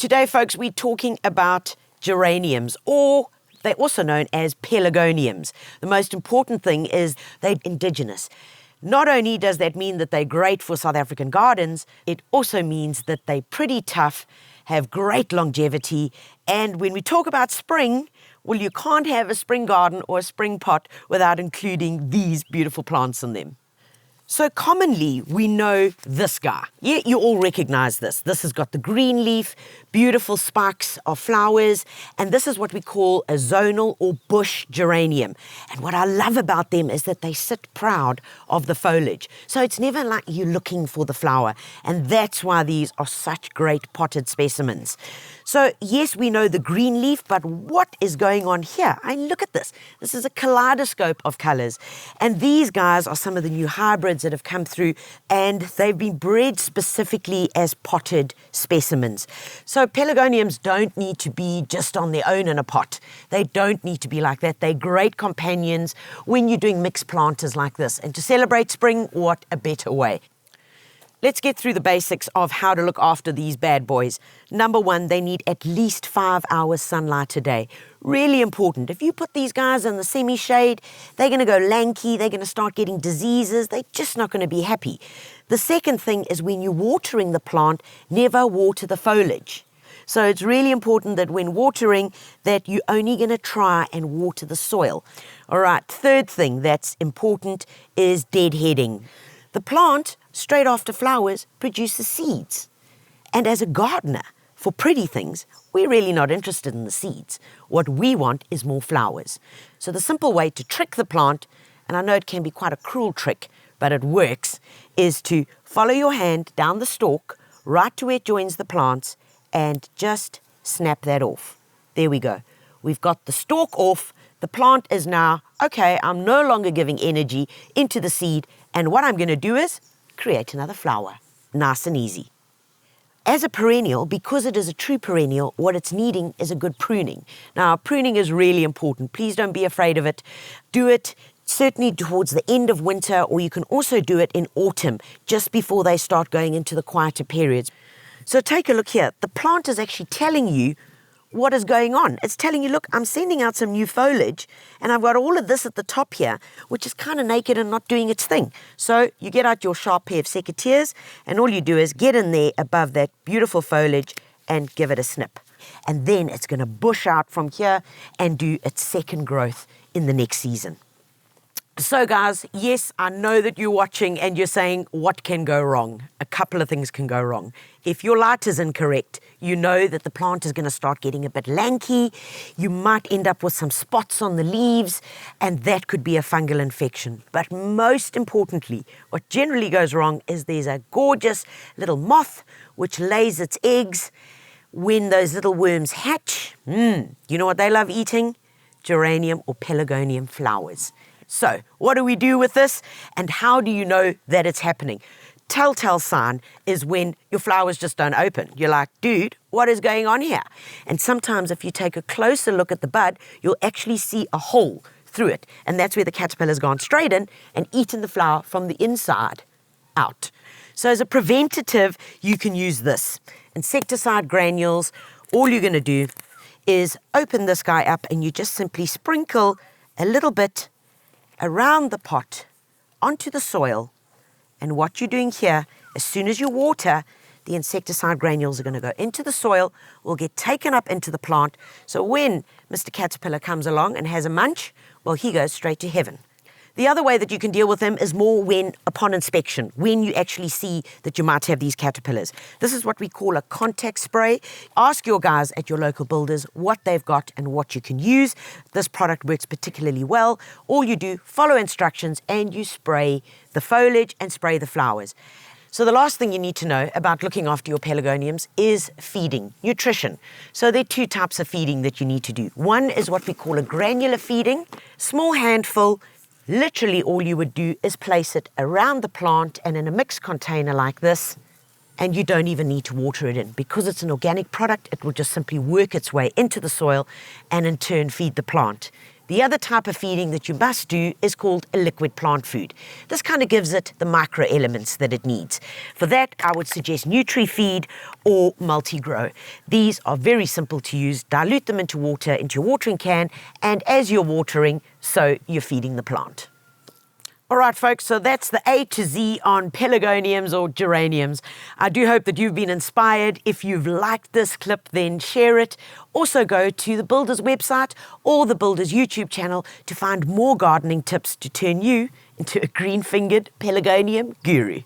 Today, folks, we're talking about geraniums, or they're also known as pelargoniums. The most important thing is they're indigenous. Not only does that mean that they're great for South African gardens, it also means that they're pretty tough, have great longevity, and when we talk about spring, well, you can't have a spring garden or a spring pot without including these beautiful plants in them. So commonly, we know this guy. Yeah, you all recognize this. This has got the green leaf, beautiful spikes of flowers, and this is what we call a zonal or bush geranium. And what I love about them is that they sit proud of the foliage. So it's never like you're looking for the flower, and that's why these are such great potted specimens. So yes, we know the green leaf, but what is going on here? I mean, look at this. This is a kaleidoscope of colors, and these guys are some of the new hybrids that have come through, and they've been bred specifically as potted specimens. So pelargoniums don't need to be just on their own in a pot. They don't need to be like that. They're great companions when you're doing mixed planters like this. And to celebrate spring, what a better way. Let's get through the basics of how to look after these bad boys. Number one, they need at least 5 hours sunlight a day. Really important. If you put these guys in the semi-shade, they're going to go lanky, they're going to start getting diseases, they're just not going to be happy. The second thing is when you're watering the plant, never water the foliage. So it's really important that when watering, that you're only going to try and water the soil. All right, third thing that's important is deadheading. The plant, straight after flowers, produces seeds. And as a gardener, for pretty things, we're really not interested in the seeds. What we want is more flowers. So the simple way to trick the plant, and I know it can be quite a cruel trick, but it works, is to follow your hand down the stalk, right to where it joins the plants, and just snap that off. There we go. We've got the stalk off. The plant is now, okay, I'm no longer giving energy into the seed, and what I'm going to do is create another flower. Nice and easy. As a perennial, because it is a true perennial, what it's needing is a good pruning. Now, pruning is really important. Please don't be afraid of it. Do it certainly towards the end of winter, or you can also do it in autumn, just before they start going into the quieter periods. So take a look here. The plant is actually telling you what is going on. It's telling you, look, I'm sending out some new foliage, and I've got all of this at the top here, which is kind of naked and not doing its thing. So you get out your sharp pair of secateurs, and all you do is get in there above that beautiful foliage and give it a snip. And then it's going to bush out from here and do its second growth in the next season. So guys, yes, I know that you're watching and you're saying, what can go wrong? A couple of things can go wrong. If your light is incorrect, you know that the plant is going to start getting a bit lanky. You might end up with some spots on the leaves, and that could be a fungal infection. But most importantly, what generally goes wrong is there's a gorgeous little moth which lays its eggs. When those little worms hatch, you know what they love eating? Geranium or pelargonium flowers. So, what do we do with this, and how do you know that it's happening? Telltale sign is when your flowers just don't open. You're like, dude, what is going on here? And sometimes if you take a closer look at the bud, you'll actually see a hole through it. And that's where the caterpillar's gone straight in and eaten the flower from the inside out. So as a preventative, you can use this. Insecticide granules. All you're going to do is open this guy up, and you just simply sprinkle a little bit around the pot onto the soil. And what you're doing here, as soon as you water, the insecticide granules are going to go into the soil, will get taken up into the plant. So when Mr. Caterpillar comes along and has a munch, well, he goes straight to heaven. The other way that you can deal with them is more upon inspection, when you actually see that you might have these caterpillars. This is what we call a contact spray. Ask your guys at your local builders what they've got and what you can use. This product works particularly well. All you do, follow instructions, and you spray the foliage and spray the flowers. So the last thing you need to know about looking after your pelargoniums is feeding, nutrition. So there are 2 types of feeding that you need to do. One is what we call a granular feeding, small handful. Literally all you would do is place it around the plant and in a mixed container like this, and you don't even need to water it in. Because it's an organic product, it will just simply work its way into the soil and in turn feed the plant. The other type of feeding that you must do is called a liquid plant food. This kind of gives it the micro elements that it needs. For that, I would suggest Nutri-Feed or Multi-Grow. These are very simple to use. Dilute them into water, into your watering can, and as you're watering, so you're feeding the plant. All right, folks, so that's the A to Z on pelargoniums or geraniums. I do hope that you've been inspired. If you've liked this clip, then share it. Also go to the Builder's website or the Builder's YouTube channel to find more gardening tips to turn you into a green-fingered pelargonium guru.